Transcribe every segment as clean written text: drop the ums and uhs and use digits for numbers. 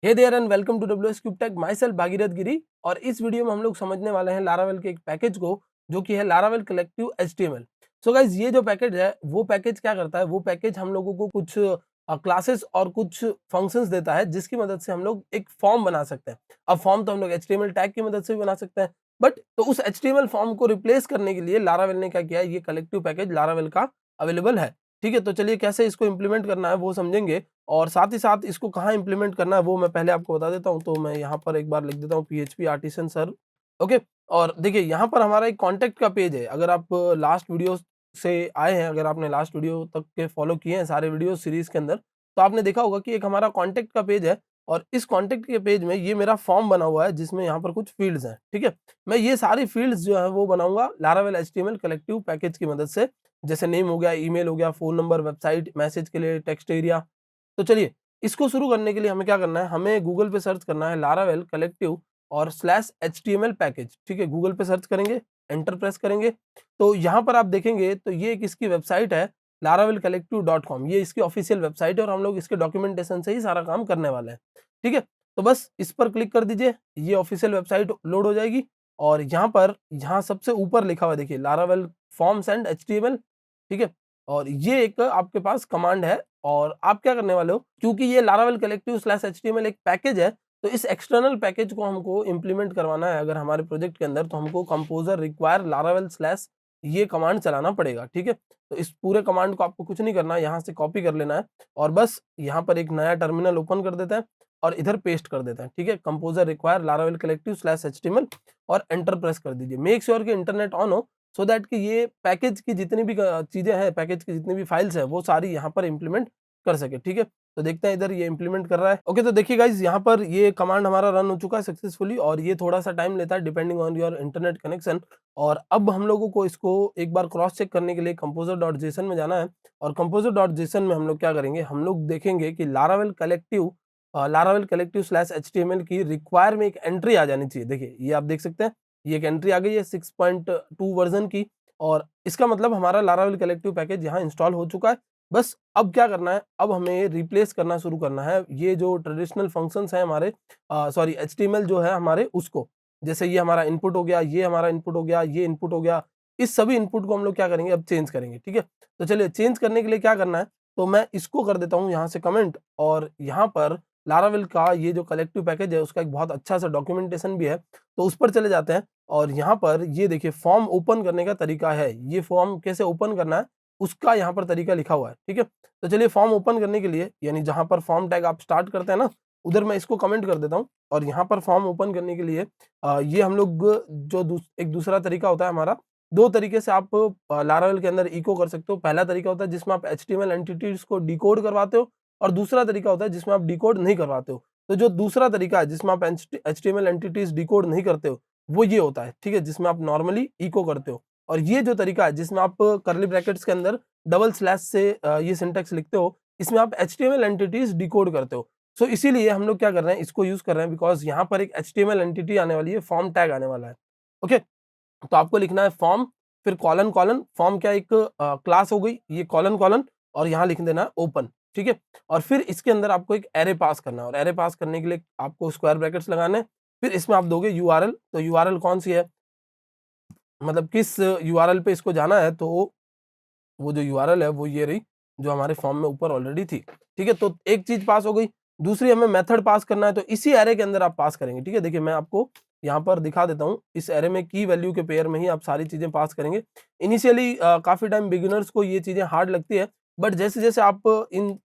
Hey there and welcome to WS cube tech. My self Bhagirath Giri. और इस video में हम लोग समझने वाले हैं लारावेल के एक पैकेज को, जो कि है Laravel collective HTML. So guys, ये जो पैकेज है वो पैकेज क्या करता है, वो पैकेज हम लोगों को कुछ क्लासेस और कुछ फंक्शंस देता है, जिसकी मदद से हम लोग एक फॉर्म बना सकते हैं। अब फॉर्म तो हम लोग एचटीएमएल टैग की मदद से भी बना सकते हैं, बट तो उस एचटीएमएल फॉर्म को रिप्लेस करने के लिए लारावेल ने क्या किया है, ये कलेक्टिव पैकेज लारावेल का अवेलेबल है। ठीक है, तो चलिए कैसे इसको इम्प्लीमेंट करना है वो समझेंगे, और साथ ही साथ इसको कहाँ इम्प्लीमेंट करना है वो मैं पहले आपको बता देता हूँ। तो मैं यहाँ पर एक बार लिख देता हूँ पीएचपी आर्टिसन सर्व। ओके, और देखिए यहाँ पर हमारा एक कॉन्टैक्ट का पेज है। अगर आप लास्ट वीडियो से आए हैं, अगर आपने लास्ट वीडियो तक के फॉलो किए हैं सारे वीडियो सीरीज के अंदर, तो आपने देखा होगा कि एक हमारा कॉन्टैक्ट का पेज है, और इस कॉन्टैक्ट के पेज में ये मेरा फॉर्म बना हुआ है, जिसमें यहाँ पर कुछ फील्ड्स हैं। ठीक है, मैं ये सारी फील्ड्स जो है वो बनाऊंगा लारावेल एचटीएमएल कलेक्टिव पैकेज की मदद से। जैसे नेम हो गया, ईमेल हो गया, फोन नंबर, वेबसाइट, मैसेज के लिए टेक्स्ट एरिया। तो चलिए, इसको शुरू करने के लिए हमें क्या करना है, हमें गूगल पे सर्च करना है लारावेल कलेक्टिव और स्लैश एचटीएमएल पैकेज। ठीक है, गूगल पे सर्च करेंगे, एंटर प्रेस करेंगे, तो यहाँ पर आप देखेंगे तो ये एक इसकी वेबसाइट है laravelcollective.com। ये इसकी ऑफिशियल वेबसाइट है, और हम लोग इसके डॉक्यूमेंटेशन से ही सारा काम करने वाले हैं। ठीक है, तो बस इस पर क्लिक कर दीजिए, ये ऑफिशियल वेबसाइट लोड हो जाएगी। और यहाँ पर, यहाँ सबसे ऊपर लिखा हुआ है, देखिए लारावेल फॉर्म्स एंड एचटीएमएल। ठीक है, और ये एक आपके पास कमांड है, और आप क्या करने वाले हो, क्योंकि ये लारावेल कलेक्टिव स्लैश एचटीएमएल एक पैकेज है, तो इस एक्सटर्नल पैकेज को हमको इंप्लीमेंट करवाना है अगर हमारे प्रोजेक्ट के अंदर, तो हमको कंपोजर रिक्वायर लारावेल स्लैश ये कमांड चलाना पड़ेगा। ठीक है, तो इस पूरे कमांड को आपको कुछ नहीं करना है, यहाँ से कॉपी कर लेना है, और बस यहाँ पर एक नया टर्मिनल ओपन कर देते हैं और इधर पेस्ट कर देते हैं। ठीक है, composer require Laravel collective slash HTML, और एंटर प्रेस कर दीजिए। मेक श्योर कि इंटरनेट ऑन हो, सो दैट कि ये पैकेज की जितनी भी चीजें हैं, पैकेज की जितनी भी फाइल्स है, वो सारी यहाँ पर इंप्लीमेंट कर सके। ठीक है, तो देखते हैं इधर ये इंप्लीमेंट कर रहा है। ओके, तो देखिए गाइज, यहाँ पर ये कमांड हमारा रन हो चुका है सक्सेसफुली, और ये थोड़ा सा टाइम लेता है depending on your internet connection. और अब हम लोगों को इसको एक बार क्रॉस चेक करने के लिए composer.json में जाना है, और composer.json में हम लोग क्या करेंगे, हम लोग देखेंगे कि लारावेल कलेक्टिव स्लैश एचटीएमएल की रिक्वायर में एक एंट्री आ जानी चाहिए। देखिए, ये आप देख सकते हैं, ये एक एंट्री आ गई है 6.2 वर्जन की, और इसका मतलब हमारा लारावेल कलेक्टिव पैकेज यहाँ इंस्टॉल हो चुका है। बस अब क्या करना है, अब हमें रिप्लेस करना शुरू करना है ये जो ट्रेडिशनल फंक्शंस हैं हमारे, सॉरी एचटीएमएल जो है हमारे, उसको। जैसे ये हमारा इनपुट हो गया, ये हमारा इनपुट हो गया, ये इनपुट हो गया, इस सभी इनपुट को हम लोग क्या करेंगे, अब चेंज करेंगे। ठीक है, तो चलिए चेंज करने के लिए क्या करना है, तो मैं इसको कर देता हूँ यहाँ से कमेंट, और यहाँ पर लारावेल का ये जो कलेक्टिव पैकेज है उसका एक बहुत अच्छा सा डॉक्यूमेंटेशन भी है, तो उस पर चले जाते हैं। और यहाँ पर ये देखिए, फॉर्म ओपन करने का तरीका है, ये फॉर्म कैसे ओपन करना है उसका यहाँ पर तरीका लिखा हुआ है। ठीक है, तो चलिए फॉर्म ओपन करने के लिए, यानी जहाँ पर फॉर्म टैग आप स्टार्ट करते हैं ना, उधर मैं इसको कमेंट कर देता हूँ। और यहाँ पर फॉर्म ओपन करने के लिए ये हम लोग जो एक दूसरा तरीका होता है हमारा, दो तरीके से आप लारावेल के अंदर इको कर सकते हो। पहला तरीका होता है जिसमें आप एचटीएमएल एंटिटीज को डिकोड करवाते हो, और दूसरा तरीका होता है जिसमें आप डिकोड नहीं करवाते हो। तो जो दूसरा तरीका है जिसमें आप एचटीएमएल एंटिटीज डिकोड नहीं करते हो, वो ये होता है। ठीक है, जिसमें आप नॉर्मली इको करते हो। और ये जो तरीका है जिसमें आप कर्ली ब्रैकेट्स के अंदर डबल स्लैश से ये सिंटैक्स लिखते हो, इसमें आप एचटीएमएल एंटिटीज डिकोड करते हो। सो इसीलिए हम लोग क्या कर रहे हैं, इसको यूज कर रहे हैं, बिकॉज यहाँ पर एक एचटीएमएल एंटिटी आने वाली है, फॉर्म टैग आने वाला है। ओके, तो आपको लिखना है फॉर्म, फिर कॉलन कॉलन, फॉर्म क्या एक क्लास हो गई, ये कॉलन कॉलन, और यहाँ लिख देना है ओपन। ठीक है, और फिर इसके अंदर आपको एक एरे पास करना है, और एरे पास करने के लिए आपको स्क्वायर ब्रैकेट्स लगाने हैं। फिर इसमें आप दोगे यूआरएल, तो यूआरएल कौन सी है, मतलब किस यूआरएल पे इसको जाना है, तो वो जो यूआरएल है वो ये रही, जो हमारे फॉर्म में ऊपर ऑलरेडी थी। ठीक है, तो एक चीज पास हो गई। दूसरी, हमें मेथड पास करना है, तो इसी एरे के अंदर आप पास करेंगे। ठीक है, देखिए मैं आपको यहाँ पर दिखा देता हूँ, इस एरे में की वैल्यू के पेयर में ही आप सारी चीजें पास करेंगे। इनिशियली काफी टाइम बिगिनर्स को ये चीजें हार्ड लगती है, बट जैसे जैसे आप इन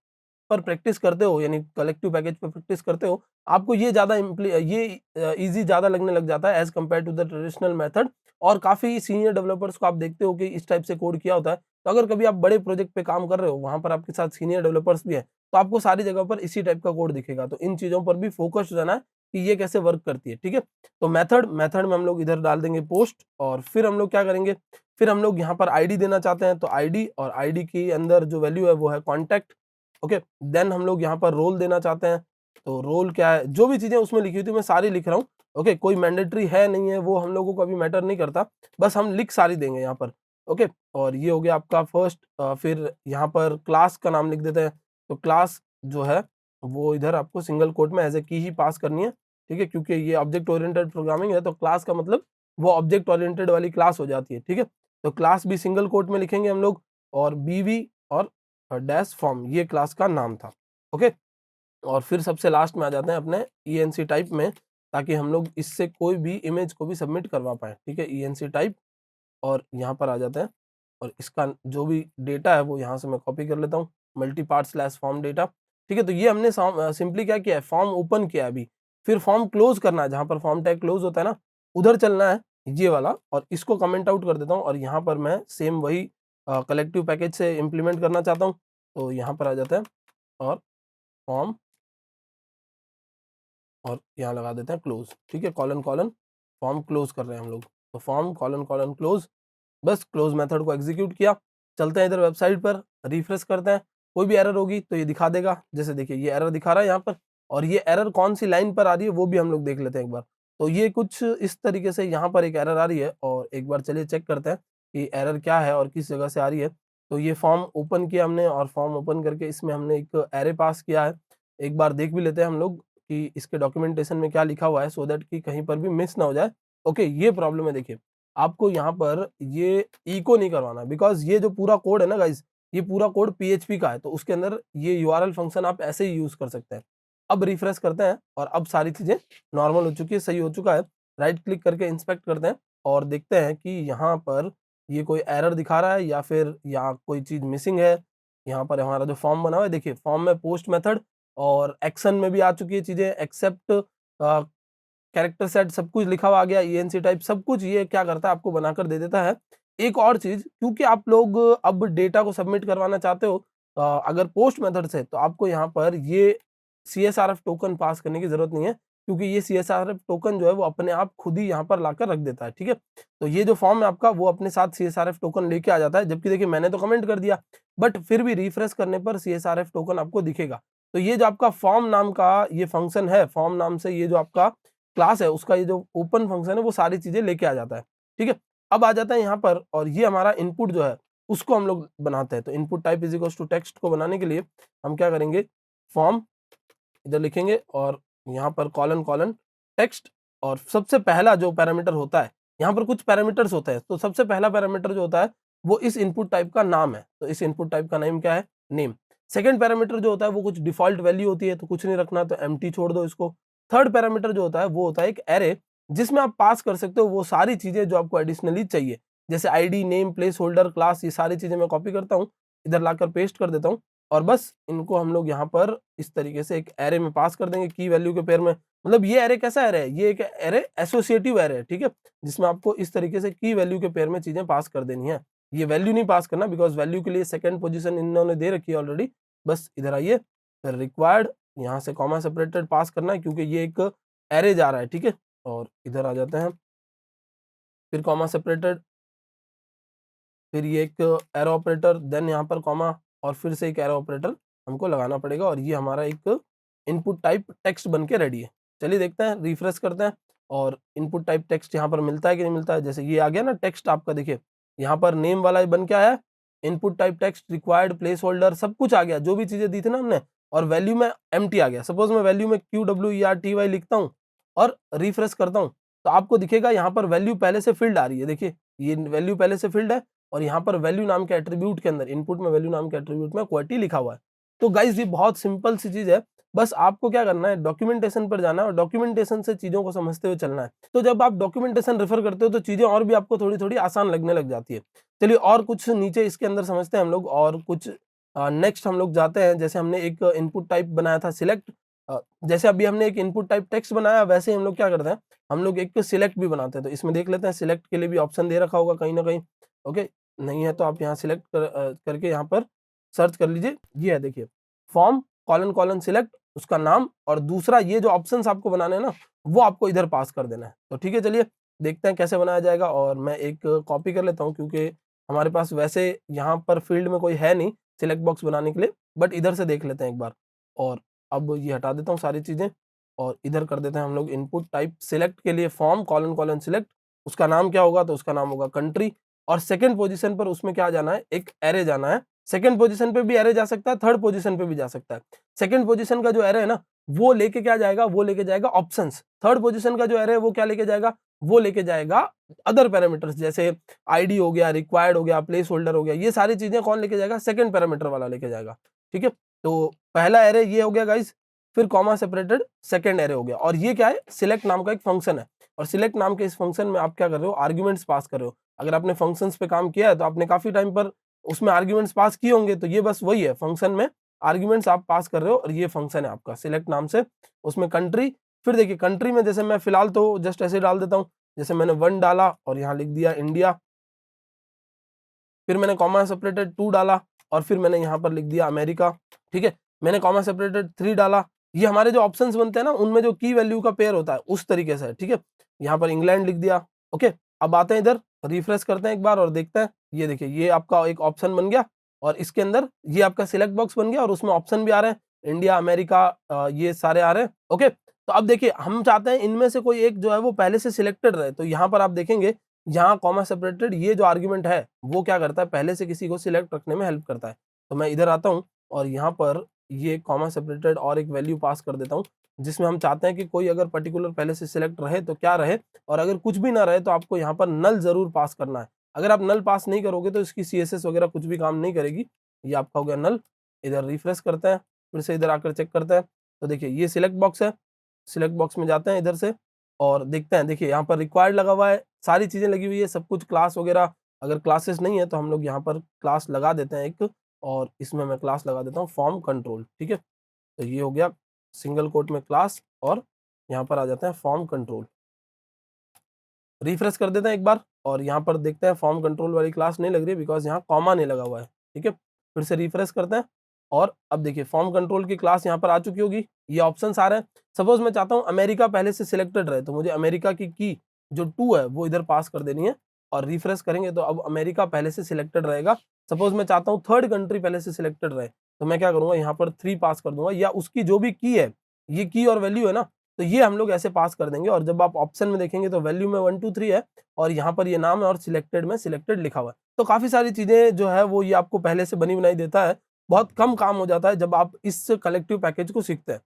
पर प्रैक्टिस करते हो, यानी कलेक्टिव पैकेज पर प्रैक्टिस करते हो, आपको ये ज़्यादा ये ईज़ी ज़्यादा लगने लग जाता है as compare to the traditional method. और काफ़ी सीनियर डेवलपर्स को आप देखते हो कि इस टाइप से कोड किया होता है। तो अगर कभी आप बड़े प्रोजेक्ट पे काम कर रहे हो, वहाँ पर आपके साथ सीनियर डेवलपर्स भी हैं, तो आपको सारी जगह पर इसी टाइप का कोड दिखेगा। तो इन चीज़ों पर भी फ़ोकस्ड रहना है कि ये कैसे वर्क करती है। ठीक है? तो मेथड में हम लोग इधर डाल देंगे पोस्ट, और फिर हम लोग क्या करेंगे, फिर हम लोग यहाँ पर आईडी देना चाहते हैं, तो आईडी, और आईडी के अंदर जो वैल्यू है वो है कॉन्टैक्ट। ओके, देन हम लोग यहाँ पर रोल देना चाहते हैं, तो रोल क्या है, जो भी चीजें उसमें लिखी हुई थी मैं सारी लिख रहा हूँ। ओके, कोई मैंडेटरी है नहीं है, वो हम लोगों को अभी मैटर नहीं करता, बस हम लिख सारी देंगे यहाँ पर। ओके, और ये हो गया आपका फर्स्ट। फिर यहाँ पर क्लास का नाम लिख देते हैं, तो क्लास जो है वो इधर आपको सिंगल कोट में एज ए की ही पास करनी है, ठीक है, क्योंकि ये ऑब्जेक्ट ओरिएंटेड प्रोग्रामिंग है, तो क्लास का मतलब वो ऑब्जेक्ट ओरिएंटेड वाली क्लास हो जाती है, ठीक है। तो क्लास भी सिंगल कोट में लिखेंगे हम लोग, और बीवी और डैश फॉर्म ये क्लास का नाम था, ओके। और फिर सबसे लास्ट में आ जाते हैं अपने ईएनसी टाइप में, ताकि हम लोग इससे कोई भी इमेज को भी सबमिट करवा पाए, ठीक है। ईएनसी टाइप, और यहाँ पर आ जाते हैं, और इसका जो भी डेटा है वो यहाँ से मैं कॉपी कर लेता हूँ, multi part slash form data, ठीक है। तो ये हमने सिंपली क्या किया है, फॉर्म ओपन किया है अभी, फिर फॉर्म क्लोज करना है, जहाँ पर फॉर्म टैग क्लोज होता है ना, उधर चलना है ये वाला, और इसको कमेंट आउट कर देता हूँ, और यहाँ पर मैं सेम वही कलेक्टिव पैकेज से इम्प्लीमेंट करना चाहता हूँ, तो यहाँ पर आ जाता है, और फॉर्म, और यहाँ लगा देते हैं क्लोज, ठीक है, कॉलन कॉलन फॉर्म क्लोज कर रहे हैं हम लोग, तो फॉर्म कॉलन कॉलन क्लोज, बस क्लोज मेथड को एग्जीक्यूट किया। चलते हैं इधर वेबसाइट पर, रिफ्रेश करते हैं, कोई भी एरर होगी तो ये दिखा देगा, जैसे देखिए ये एरर दिखा रहा है यहाँ पर, और ये एरर कौन सी लाइन पर आ रही है वो भी हम लोग देख लेते हैं एक बार। तो ये कुछ इस तरीके से यहाँ पर एक एरर आ रही है, और एक बार चलिए चेक करते हैं कि एरर क्या है और किस जगह से आ रही है। तो ये फॉर्म ओपन किया हमने, और फॉर्म ओपन करके इसमें हमने एक एरे पास किया है, एक बार देख भी लेते हैं हम लोग कि इसके डॉक्यूमेंटेशन में क्या लिखा हुआ है, सो दैट कि कहीं पर भी मिस ना हो जाए। ओके, ये प्रॉब्लम है, देखिए आपको यहाँ पर ये इको नहीं करवाना, बिकॉज़ ये जो पूरा कोड है ना गाइस, ये पूरा कोड पीएचपी का है, तो उसके अंदर ये यूआरएल फंक्शन आप ऐसे ही यूज़ कर सकते हैं। अब रिफ्रेश करते हैं, और अब सारी चीज़ें नॉर्मल हो चुकी है, सही हो चुका है। राइट क्लिक करके इंस्पेक्ट करते हैं, और देखते हैं कि यहाँ पर ये कोई एरर दिखा रहा है या फिर यहाँ कोई चीज़ मिसिंग है। यहाँ पर हमारा जो फॉर्म बना हुआ है, देखिए फॉर्म में पोस्ट मेथड और एक्शन में भी आ चुकी है चीज़ें, एक्सेप्ट कैरेक्टर सेट सब कुछ लिखा हुआ आ गया, ईएनसी टाइप सब कुछ ये क्या करता है, आपको बनाकर दे देता है। एक और चीज़, क्योंकि आप लोग अब डेटा को सबमिट करवाना चाहते हो अगर पोस्ट मेथड से, तो आपको यहाँ पर ये सीएसआरएफ टोकन पास करने की ज़रूरत नहीं है, क्योंकि ये सीएसआरएफ टोकन जो है वो अपने आप खुद ही यहाँ पर लाकर रख देता है, ठीक है। तो ये जो फॉर्म है आपका, वो अपने साथ सीएसआरएफ टोकन लेके आ जाता है, जबकि देखिए मैंने तो कमेंट कर दिया, बट फिर भी रिफ्रेश करने पर सीएसआरएफ टोकन आपको दिखेगा। तो ये जो आपका फॉर्म नाम का ये फंक्शन है, फॉर्म नाम से ये जो आपका क्लास है, उसका ये जो ओपन फंक्शन है वो सारी चीज़ें लेके आ जाता है, ठीक है। अब आ जाता है यहाँ पर, और ये हमारा इनपुट जो है उसको हम लोग बनाते हैं। तो input type is equals to text को बनाने के लिए हम क्या करेंगे, फॉर्म इधर लिखेंगे, और यहाँ पर कॉलन कॉलन टेक्स्ट, और सबसे पहला जो पैरामीटर होता है, यहाँ पर कुछ पैरामीटर्स होते हैं, तो सबसे पहला पैरामीटर जो होता है वो इस इनपुट टाइप का नाम है, तो इस इनपुट टाइप का नेम क्या है, नेम। सेकंड पैरामीटर जो होता है वो कुछ डिफॉल्ट वैल्यू होती है, तो कुछ नहीं रखना, तो एम्प्टी छोड़ दो इसको। थर्ड पैरामीटर जो होता है वो होता है एक एरे, जिसमें आप पास कर सकते हो वो सारी चीजें जो आपको एडिशनली चाहिए, जैसे ID, name, place holder, class, ये सारी चीजें मैं कॉपी करता हूँ, इधर लाकर पेस्ट कर देता हूँ, और बस इनको हम लोग यहाँ पर इस तरीके से एक एरे में पास कर देंगे की वैल्यू के पेयर में। मतलब ये एरे कैसा एरे है, ये एक एरे एसोसिएटिव एरे है, ठीक है, जिसमें आपको इस तरीके से की वैल्यू के पेयर में चीजें पास कर देनी है। ये वैल्यू नहीं पास करना, बिकॉज वैल्यू के लिए सेकंड पोजीशन इन्होंने दे रखी है ऑलरेडी। बस इधर आइए, फिर रिक्वायर्ड यहाँ से कॉमा सेपरेटेड पास करना है, क्योंकि ये एक एरे जा रहा है, ठीक है। और इधर आ जाते हैं, फिर कॉमा सेपरेटेड, फिर ये एक एरो ऑपरेटर, देन यहाँ पर कॉमा, और फिर से एक एरो ऑपरेटर हमको लगाना पड़ेगा, और ये हमारा एक इनपुट टाइप टेक्स्ट बन के रेडी है। चलिए देखते हैं, रिफ्रेश करते हैं, और इनपुट टाइप टेक्स्ट यहाँ पर मिलता है कि नहीं मिलता है। जैसे ये आ गया ना टेक्स्ट आपका, देखिए यहाँ पर नेम वाला बन के आया, input type text, required, place holder, सब कुछ आ गया, जो भी चीजें दी थी ना हमने, और वैल्यू में एम्प्टी आ गया। सपोज मैं वैल्यू में QWERTY लिखता हूँ और रिफ्रेश करता हूँ, तो आपको दिखेगा यहाँ पर वैल्यू पहले से फील्ड आ रही है, देखिए ये वैल्यू पहले से फील्ड है, और यहाँ पर वैल्यू नाम के एट्रीब्यूट के अंदर, इनपुट में वैल्यू नाम के एट्रीब्यूट में QWERTY लिखा हुआ है। तो गाइज ये बहुत सिंपल सी चीज है, बस आपको क्या करना है, डॉक्यूमेंटेशन पर जाना है, और डॉक्यूमेंटेशन से चीजों को समझते हुए चलना है। तो जब आप डॉक्यूमेंटेशन रेफर करते हो तो चीजें और भी आपको थोड़ी थोड़ी आसान लगने लग जाती है। चलिए और कुछ नीचे इसके अंदर समझते हैं हम लोग, और कुछ नेक्स्ट हम लोग जाते हैं। जैसे हमने एक इनपुट टाइप बनाया था सिलेक्ट, जैसे अभी हमने एक इनपुट टाइप टेक्स्ट बनाया, वैसे ही हम लोग क्या करते हैं, हम लोग एक सिलेक्ट भी बनाते हैं। तो इसमें देख लेते हैं, सिलेक्ट के लिए भी ऑप्शन दे रखा होगा कहीं ना कहीं, ओके। नहीं है तो आप यहाँ सिलेक्ट करके यहाँ पर सर्च कर लीजिए, ये है देखिए, फॉर्म कॉलन कॉलन सिलेक्ट, उसका नाम, और दूसरा ये जो ऑप्शंस आपको बनाने हैं ना, वो आपको इधर पास कर देना है। तो ठीक है, चलिए देखते हैं कैसे बनाया जाएगा, और मैं एक कॉपी कर लेता हूँ, क्योंकि हमारे पास वैसे यहाँ पर फील्ड में कोई है नहीं सिलेक्ट बॉक्स बनाने के लिए, बट इधर से देख लेते हैं एक बार। और अब ये हटा देता हूँ सारी चीज़ें, और इधर कर देते हैं हम लोग इनपुट टाइप सिलेक्ट के लिए फॉर्म कॉलन कॉलन सिलेक्ट, उसका नाम क्या होगा, तो उसका नाम होगा कंट्री, और सेकंड पोजीशन पर उसमें क्या जाना है, एक एरे जाना है, सेकंड पोजीशन पे भी एरे जा सकता है, थर्ड पोजीशन पे भी जा सकता है। सेकंड पोजीशन का जो एरे है ना, वो लेके क्या जाएगा, वो लेके जाएगा ऑप्शंस। थर्ड पोजीशन का जो एरे है वो क्या लेके जाएगा, वो लेके जाएगा अदर पैरामीटर्स, जैसे आईडी हो गया, रिक्वायर्ड हो गया, प्लेस होल्डर हो गया, ये सारी चीजें कौन लेके जाएगा, सेकंड पैरामीटर वाला लेके जाएगा। ठीक है, तो पहला एरे ये हो गया गाइस, फिर कॉमा सेपरेटेड सेकंड एरे हो गया, और ये क्या है, सिलेक्ट नाम का एक फंक्शन है, और सिलेक्ट नाम के इस फंक्शन में आप क्या कर रहे हो, आर्ग्यूमेंट्स पास कर रहे हो। अगर आपने फंक्शंस पे काम किया है तो आपने काफी टाइम पर उसमें आर्ग्यूमेंट्स पास किए होंगे, तो ये बस वही है, फंक्शन में आर्ग्यूमेंट्स आप पास कर रहे हो, और ये फंक्शन है आपका सिलेक्ट नाम से। उसमें कंट्री, फिर देखिए कंट्री में जैसे मैं फिलहाल तो जस्ट ऐसे डाल देता हूँ, जैसे मैंने 1 डाला और यहाँ लिख दिया इंडिया, फिर मैंने कॉमा सेपरेटेड 2 डाला और फिर मैंने यहाँ पर लिख दिया अमेरिका। ठीक है, मैंने कॉमा सेपरेटेड 3 डाला। ये हमारे जो ऑप्शंस बनते हैं ना, उनमें जो की वैल्यू का पेयर होता है उस तरीके से है। ठीक है, यहाँ पर इंग्लैंड लिख दिया। ओके, अब आते हैं इधर, रिफ्रेश करते हैं एक बार और देखते हैं। ये देखिए, ये आपका एक ऑप्शन बन गया और इसके अंदर ये आपका सिलेक्ट बॉक्स बन गया और उसमें ऑप्शन भी आ रहे हैं, इंडिया, अमेरिका, ये सारे आ रहे हैं। ओके, तो अब देखिए हम चाहते हैं इनमें से कोई एक जो है वो पहले से सिलेक्टेड रहे, तो यहाँ पर आप देखेंगे, यहाँ कॉमा सेपरेटेड ये जो आर्ग्यूमेंट है वो क्या करता है, पहले से किसी को सिलेक्ट रखने में हेल्प करता है। तो मैं इधर आता हूँ और यहाँ पर ये कॉमा सेपरेटेड और एक वैल्यू पास कर देता हूँ, जिसमें हम चाहते हैं कि कोई अगर पर्टिकुलर पहले से सिलेक्ट रहे तो क्या रहे, और अगर कुछ भी ना रहे तो आपको यहाँ पर नल जरूर पास करना है। अगर आप नल पास नहीं करोगे तो इसकी CSS वगैरह कुछ भी काम नहीं करेगी। ये आपका हो गया नल। इधर रिफ्रेश करते हैं, फिर से इधर आकर चेक करते हैं, तो देखिए ये सिलेक्ट बॉक्स है, सिलेक्ट बॉक्स में जाते हैं इधर से और देखते हैं। देखिए यहाँ पर रिक्वायर्ड लगा हुआ है, सारी चीजें लगी हुई है, सब कुछ क्लास वगैरह। अगर क्लासेस नहीं है तो हम लोग यहाँ पर क्लास लगा देते हैं एक, और इसमें मैं क्लास लगा देता हूँ फॉर्म कंट्रोल। ठीक है, तो ये हो गया सिंगल कोट में क्लास, और यहाँ पर आ जाते हैं फॉर्म कंट्रोल। रिफ्रेश कर देते हैं एक बार और यहाँ पर देखते हैं फॉर्म कंट्रोल वाली क्लास नहीं लग रही, बिकॉज यहाँ कॉमा नहीं लगा हुआ है। ठीक है, फिर से रिफ्रेश करते हैं और अब देखिए फॉर्म कंट्रोल की क्लास यहाँ पर आ चुकी होगी। ये ऑप्शंस आ रहे हैं। सपोज मैं चाहता हूँ अमेरिका पहले से सिलेक्टेड रहे, तो मुझे अमेरिका की जो 2 है वो इधर पास कर देनी है, और रिफ्रेश करेंगे तो अब अमेरिका पहले से सिलेक्टेड रहेगा। सपोज मैं चाहता हूँ थर्ड कंट्री पहले से सिलेक्टेड रहे, तो मैं क्या करूंगा, यहाँ पर 3 पास कर दूंगा, या उसकी जो भी की है, ये की और वैल्यू है ना, तो ये हम लोग ऐसे पास कर देंगे। और जब आप ऑप्शन में देखेंगे तो वैल्यू में 1 2 3 है, और यहाँ पर ये नाम है, और सिलेक्टेड में सिलेक्टेड लिखा हुआ है। तो काफी सारी चीजें जो है वो ये आपको पहले से बनी बनाई देता है। बहुत कम काम हो जाता है जब आप इस कलेक्टिव पैकेज को सीखते हैं।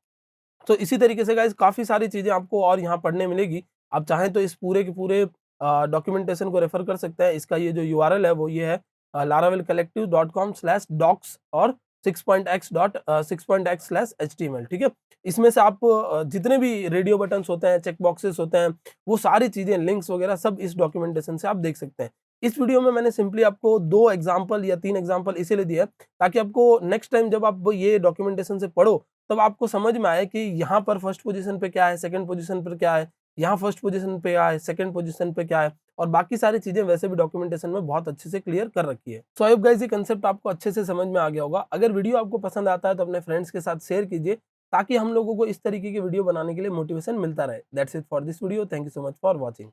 तो इसी तरीके से गाइस काफी सारी चीजें आपको और यहाँ पढ़ने मिलेगी। आप चाहें तो इस पूरे के पूरे डॉक्यूमेंटेशन को रेफर कर सकते हैं। इसका ये जो URL है वो ये है laravelcollective.com/docs और 6.x/html। ठीक है, इसमें से आप जितने भी रेडियो बटन्स होते हैं, चेक बॉक्सेस होते हैं, वो सारी चीजें, लिंक्स वगैरह सब इस डॉक्यूमेंटेशन से आप देख सकते हैं। इस वीडियो में मैंने सिंपली आपको 2 एग्जांपल या 3 एग्जांपल इसीलिए दिए हैं ताकि आपको नेक्स्ट टाइम जब आप ये डॉक्यूमेंटेशन से पढ़ो तब आपको समझ में आए कि यहाँ पर फर्स्ट पोजीशन पे क्या है, सेकंड पोजीशन पर क्या है, यहाँ फर्स्ट पोजीशन पे क्या है, सेकंड पोजीशन पे क्या है, और बाकी सारी चीजें वैसे भी डॉक्यूमेंटेशन में बहुत अच्छे से क्लियर कर रखी है। सो आई होप गाइस ये कंसेप्ट आपको अच्छे से समझ में आ गया होगा। अगर वीडियो आपको पसंद आता है तो अपने फ्रेंड्स के साथ शेयर कीजिए, ताकि हम लोगों को इस तरीके की वीडियो बनाने के लिए मोटिवेशन मिलता रहे। That's it for this video. Thank you so much for watching.